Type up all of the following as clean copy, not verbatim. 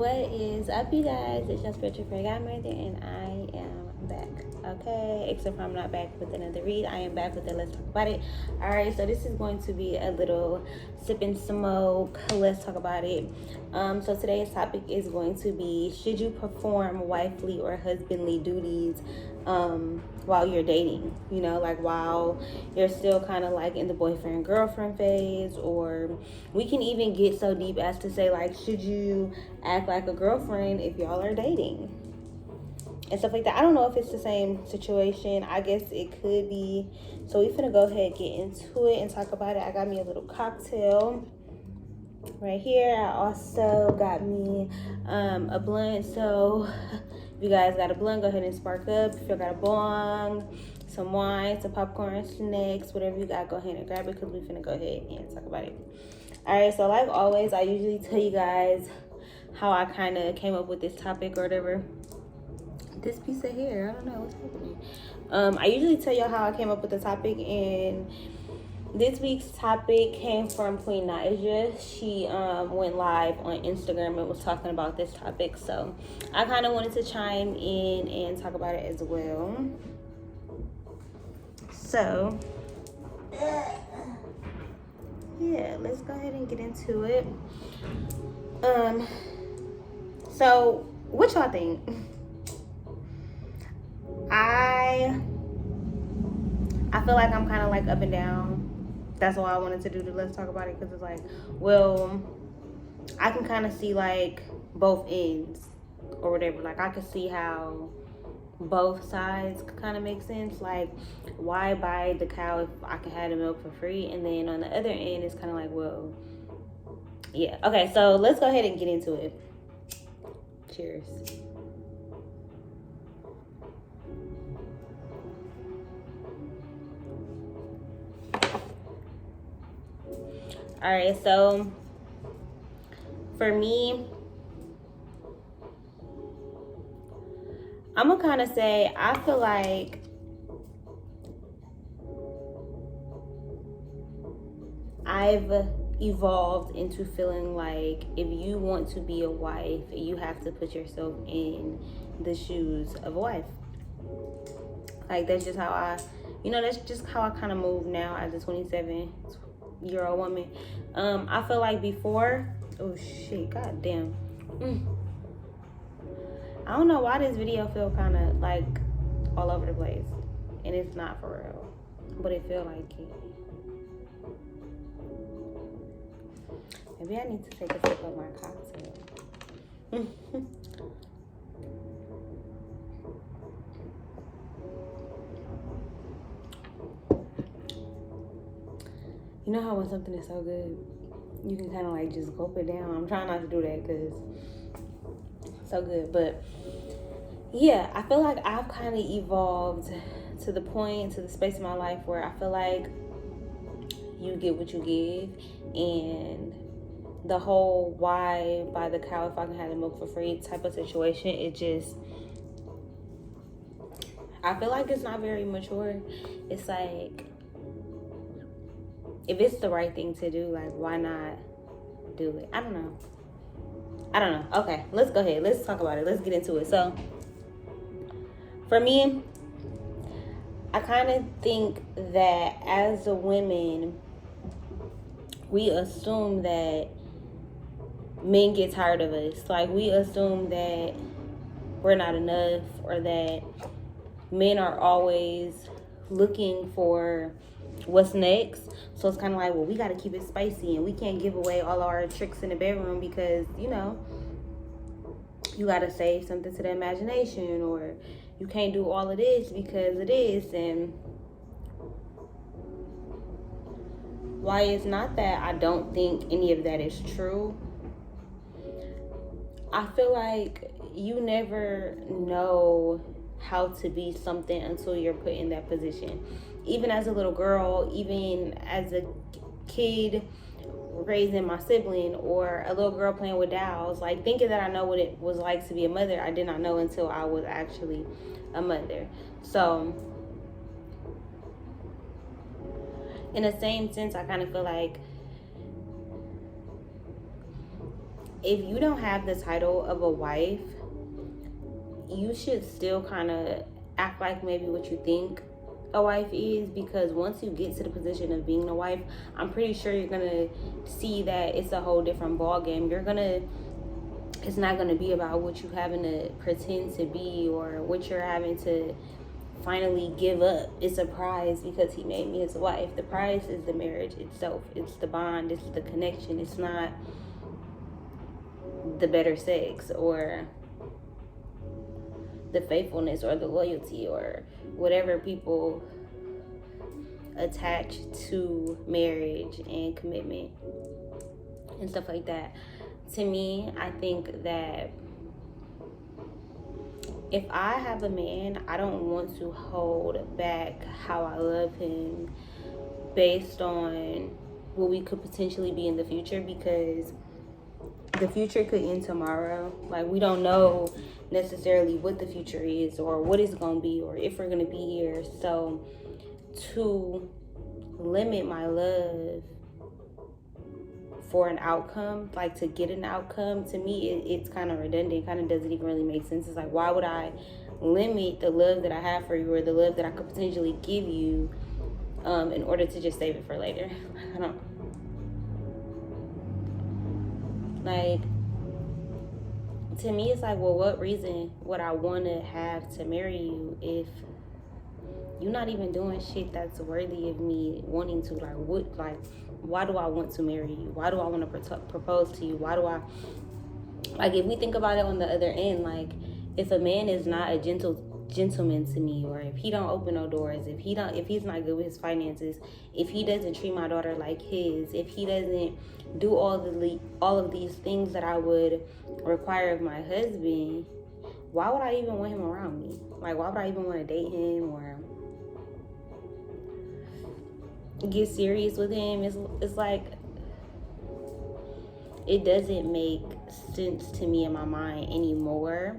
What is up, you guys? It's your spiritual friend Godmother, and I am back. Okay, except for I'm not back with another read. I am back with the Let's Talk About It. All right, so this is going to be a little sip and smoke. Let's talk about it. So today's topic is going to be: should you perform wifely or husbandly duties while you're dating? You know, like while you're still kind of like in the boyfriend girlfriend phase, or we can even get so deep as to say, like, should you act like a girlfriend if y'all are dating and stuff like that. I don't know if it's the same situation. I guess it could be. So we finna go ahead, get into it and talk about it. I got me a little cocktail right here. I also got me a blunt. So if you guys got a blunt, go ahead and spark up. If you got a bong, some wine, some popcorn, snacks, whatever you got, go ahead and grab it, because we finna go ahead and talk about it. All right, so like always, I usually tell you guys how I kind of came up with this topic or whatever. This piece of hair, I don't know what's happening. I usually tell y'all how I came up with the topic, and this week's topic came from Queen Naija. She went live on Instagram and was talking about this topic, so I kind of wanted to chime in and talk about it as well. So yeah, let's go ahead and get into it. So what y'all think? I feel like I'm kind of like up and down. That's why I wanted to do the Let's Talk About It, because it's like, well, I can kind of see like both ends or whatever. Like I could see how both sides kind of make sense. Like, why buy the cow if I can have the milk for free? And then on the other end, it's kind of like, well, yeah. Okay, so let's go ahead and get into it. Cheers. All right, so for me, I'm gonna kind of say, I feel like I've evolved into feeling like if you want to be a wife, you have to put yourself in the shoes of a wife. Like, that's just how that's just how I kind of move now as a 27-year-old woman. I feel like before, oh shit, god damn. I don't know why this video feel kind of like all over the place, and it's not for real, but it feel like it. Maybe I need to take a sip of my cocktail. You know how when something is so good, you can kind of like just gulp it down. I'm trying not to do that because it's so good. But yeah, I feel like I've kind of evolved to the point, to the space in my life where I feel like you get what you give. And the whole why buy the cow if I can have the milk for free type of situation, it just, I feel like it's not very mature. It's like, if it's the right thing to do, like, why not do it? I don't know. Okay, let's go ahead. Let's talk about it. Let's get into it. So, for me, I kind of think that as a women, we assume that men get tired of us. Like, we assume that we're not enough, or that men are always looking for what's next. So it's kind of like, well, we got to keep it spicy, and we can't give away all our tricks in the bedroom because, you know, you got to save something to the imagination, or you can't do all of this because of this. And why it's not that I don't think any of that is true, I feel like you never know how to be something until you're put in that position. Even as a little girl, even as a kid raising my sibling, or a little girl playing with dolls, like thinking that I know what it was like to be a mother, I did not know until I was actually a mother. So in the same sense, I kind of feel like if you don't have the title of a wife, you should still kind of act like maybe what you think a wife is, because once you get to the position of being a wife, I'm pretty sure you're gonna see that it's a whole different ball game. It's not gonna be about what you having to pretend to be or what you're having to finally give up. It's a prize because he made me his wife. The prize is the marriage itself. It's the bond, it's the connection. It's not the better sex or the faithfulness or the loyalty or whatever people attach to marriage and commitment and stuff like that. To me, I think that if I have a man, I don't want to hold back how I love him based on what we could potentially be in the future, because the future could end tomorrow. Like, we don't know necessarily what the future is or what it's going to be or if we're going to be here. So to limit my love for an outcome, like to get an outcome, to me it's kind of redundant. It kind of doesn't even really make sense. It's like, why would I limit the love that I have for you or the love that I could potentially give you in order to just save it for later? I don't, like, to me it's like, well, what reason would I want to have to marry you if you're not even doing shit that's worthy of me wanting to? Like, what, like, why do I want to marry you? Why do I want to propose to you? Why do I, like, if we think about it on the other end, like, if a man is not a gentleman to me, or if he don't open no doors, if he's not good with his finances, if he doesn't treat my daughter like his, if he doesn't do all of these things that I would require of my husband, why would I even want him around me? Like, why would I even want to date him or get serious with him? It's like, it doesn't make sense to me in my mind anymore.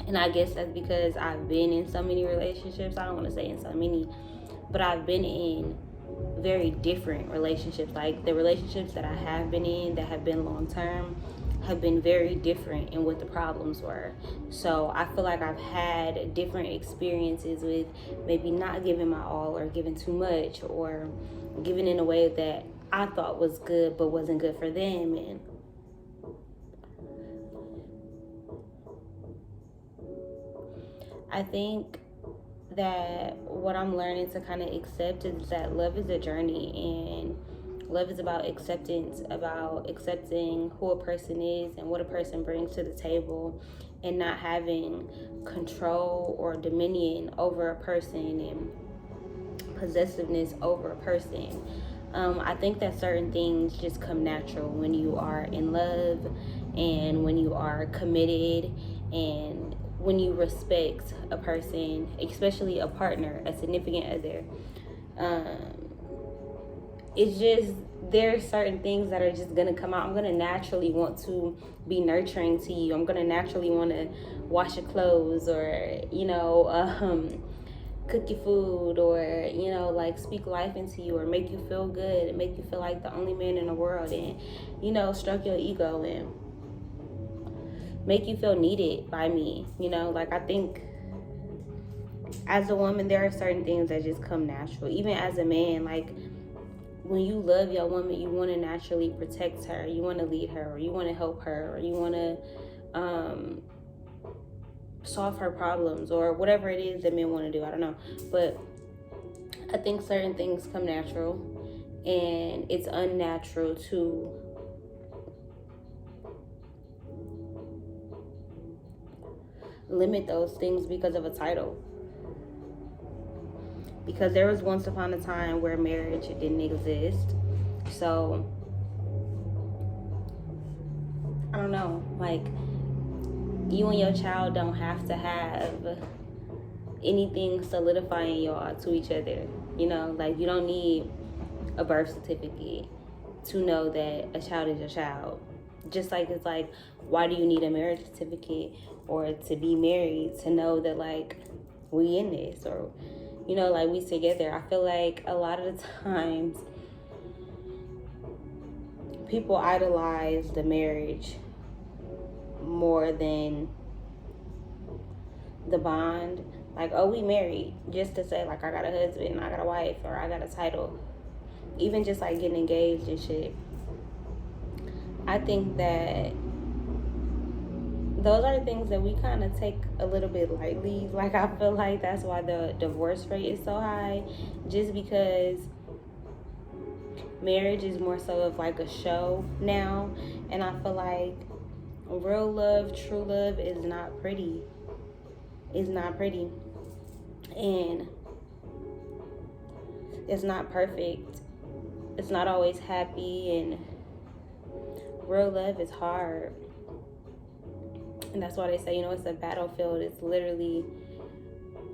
And I guess that's because I've been in so many relationships. I don't want to say in so many, but I've been in very different relationships. Like, the relationships that I have been in that have been long term have been very different in what the problems were. So I feel like I've had different experiences with maybe not giving my all or giving too much or giving in a way that I thought was good but wasn't good for them. And I think that what I'm learning to kind of accept is that love is a journey, and love is about acceptance, about accepting who a person is and what a person brings to the table, and not having control or dominion over a person and possessiveness over a person. I think that certain things just come natural when you are in love and when you are committed and when you respect a person, especially a partner, a significant other. It's just, there are certain things that are just gonna come out. I'm gonna naturally want to be nurturing to you. I'm gonna naturally want to wash your clothes, or cook your food, or like speak life into you, or make you feel good and make you feel like the only man in the world, and stroke your ego and make you feel needed by me. Like, I think as a woman, there are certain things that just come natural. Even as a man, like, when you love your woman, you want to naturally protect her, you want to lead her, or you want to help her, or you want to solve her problems, or whatever it is that men want to do. I don't know, but I think certain things come natural, and it's unnatural to limit those things because of a title. Because there was once upon a time where marriage didn't exist. So I don't know, like, you and your child don't have to have anything solidifying y'all to each other. Like, you don't need a birth certificate to know that a child is your child. Just like, it's like, why do you need a marriage certificate or to be married to know that, like, we in this, or like, we together? I feel like a lot of the times people idolize the marriage more than the bond. Like, oh, we married, just to say, like, I got a husband, I got a wife, or I got a title. Even just, like, getting engaged and shit. I think that those are things that we kind of take a little bit lightly. Like, I feel like that's why the divorce rate is so high. Just because marriage is more so of, like, a show now. And I feel like real love, true love is not pretty. It's not pretty. And it's not perfect. It's not always happy. And real love is hard. And that's why they say, you know, it's a battlefield. It's literally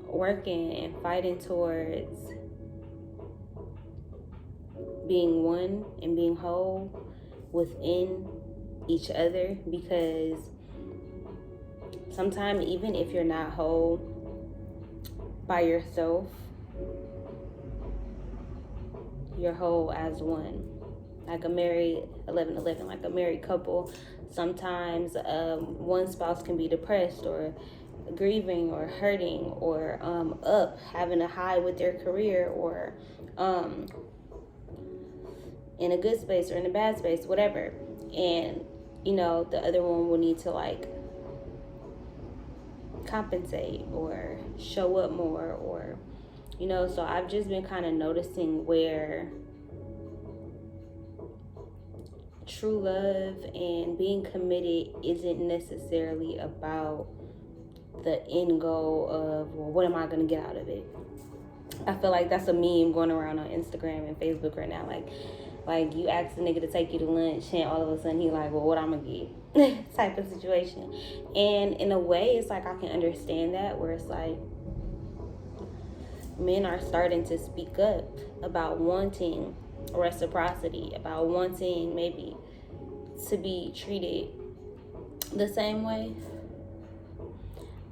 working and fighting towards being one and being whole within each other. Because sometimes, even if you're not whole by yourself, you're whole as one. Like a married 11-11, like a married couple. Sometimes one spouse can be depressed or grieving or hurting or up, having a high with their career, or in a good space or in a bad space, whatever. And, you know, the other one will need to, like, compensate or show up more, or, you know. So I've just been kind of noticing where true love and being committed isn't necessarily about the end goal of, well, what am I going to get out of it? I feel like that's a meme going around on Instagram and Facebook right now. Like you ask a nigga to take you to lunch and all of a sudden he like, well, what I'm going to get? Type of situation. And in a way, it's like I can understand that, where it's like men are starting to speak up about wanting reciprocity, about wanting maybe to be treated the same way.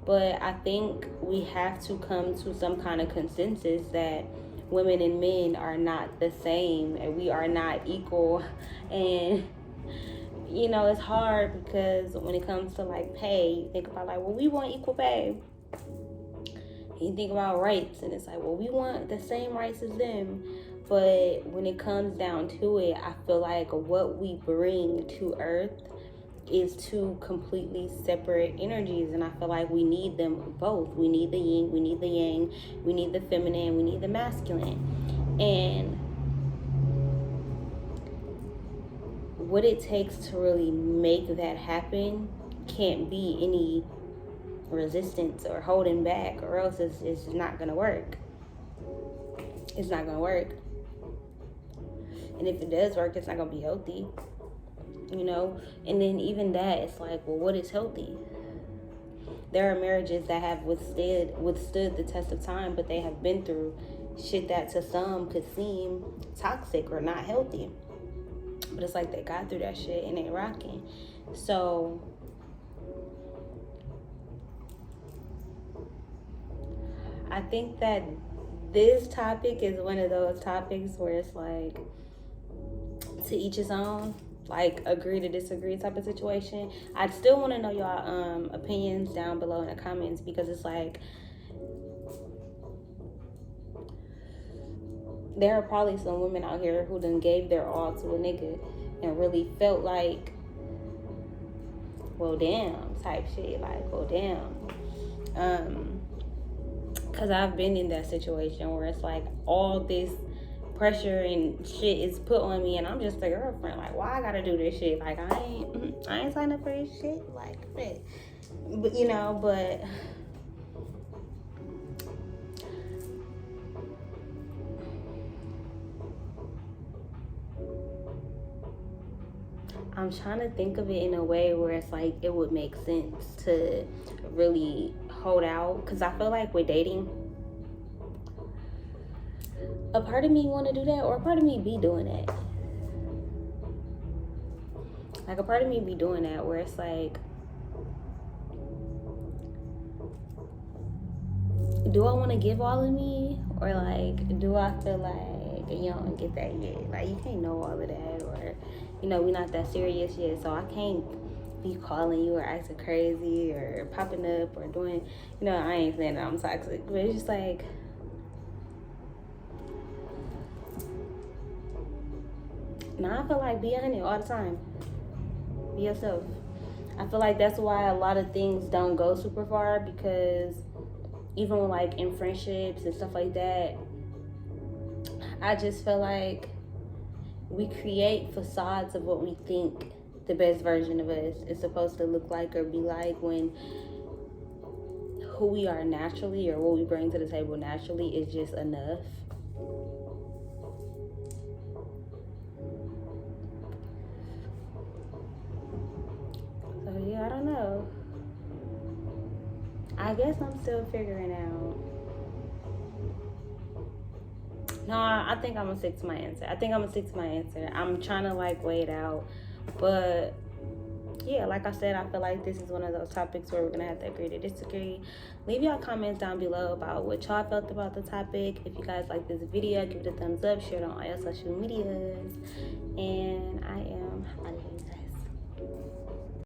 But I think we have to come to some kind of consensus that women and men are not the same and we are not equal. And, you know, it's hard because when it comes to, like, pay, you think about, like, well, we want equal pay. And you think about rights, and it's like, well, we want the same rights as them. But when it comes down to it, I feel like what we bring to earth is two completely separate energies, and I feel like we need them both. We need the yin, we need the yang, we need the feminine, we need the masculine. And what it takes to really make that happen can't be any resistance or holding back, or else it's not gonna work. It's not gonna work. And if it does work, it's not gonna be healthy, you know. And then even that, it's like, well, what is healthy? There are marriages that have withstood the test of time, but they have been through shit that to some could seem toxic or not healthy. But it's like they got through that shit and they rocking. So I think that this topic is one of those topics where it's like, to each his own, like agree to disagree type of situation. I'd still want to know y'all opinions down below in the comments, because it's like there are probably some women out here who done gave their all to a nigga and really felt like, well, damn, type shit, like, well, damn. Because I've been in that situation where it's like all this pressure and shit is put on me, and I'm just a girlfriend. Like, why I gotta do this shit? Like, I ain't signed up for this shit. Like, shit. But, you know, but I'm trying to think of it in a way where it's like it would make sense to really hold out. Because I feel like with dating, a part of me want to do that, or a part of me be doing that. Like, a part of me be doing that where it's like, do I want to give all of me, or like, do I feel like you don't get that yet? Like, you can't know all of that, or you know, we're not that serious yet, so I can't be calling you or acting crazy or popping up or doing, you know, I ain't saying that I'm toxic, but it's just like, nah, I feel like be 100 all the time. Be yourself. I feel like that's why a lot of things don't go super far, because even like in friendships and stuff like that, I just feel like we create facades of what we think the best version of us is supposed to look like or be like, when who we are naturally or what we bring to the table naturally is just enough. So yeah, I don't know. I guess I'm still figuring out. No, I think I'm gonna stick to my answer. I'm trying to like weigh it out, but yeah, like I said, I feel like this is one of those topics where we're gonna have to agree to disagree. Leave y'all comments down below about what y'all felt about the topic. If you guys like this video, give it a thumbs up, share it on all your social medias,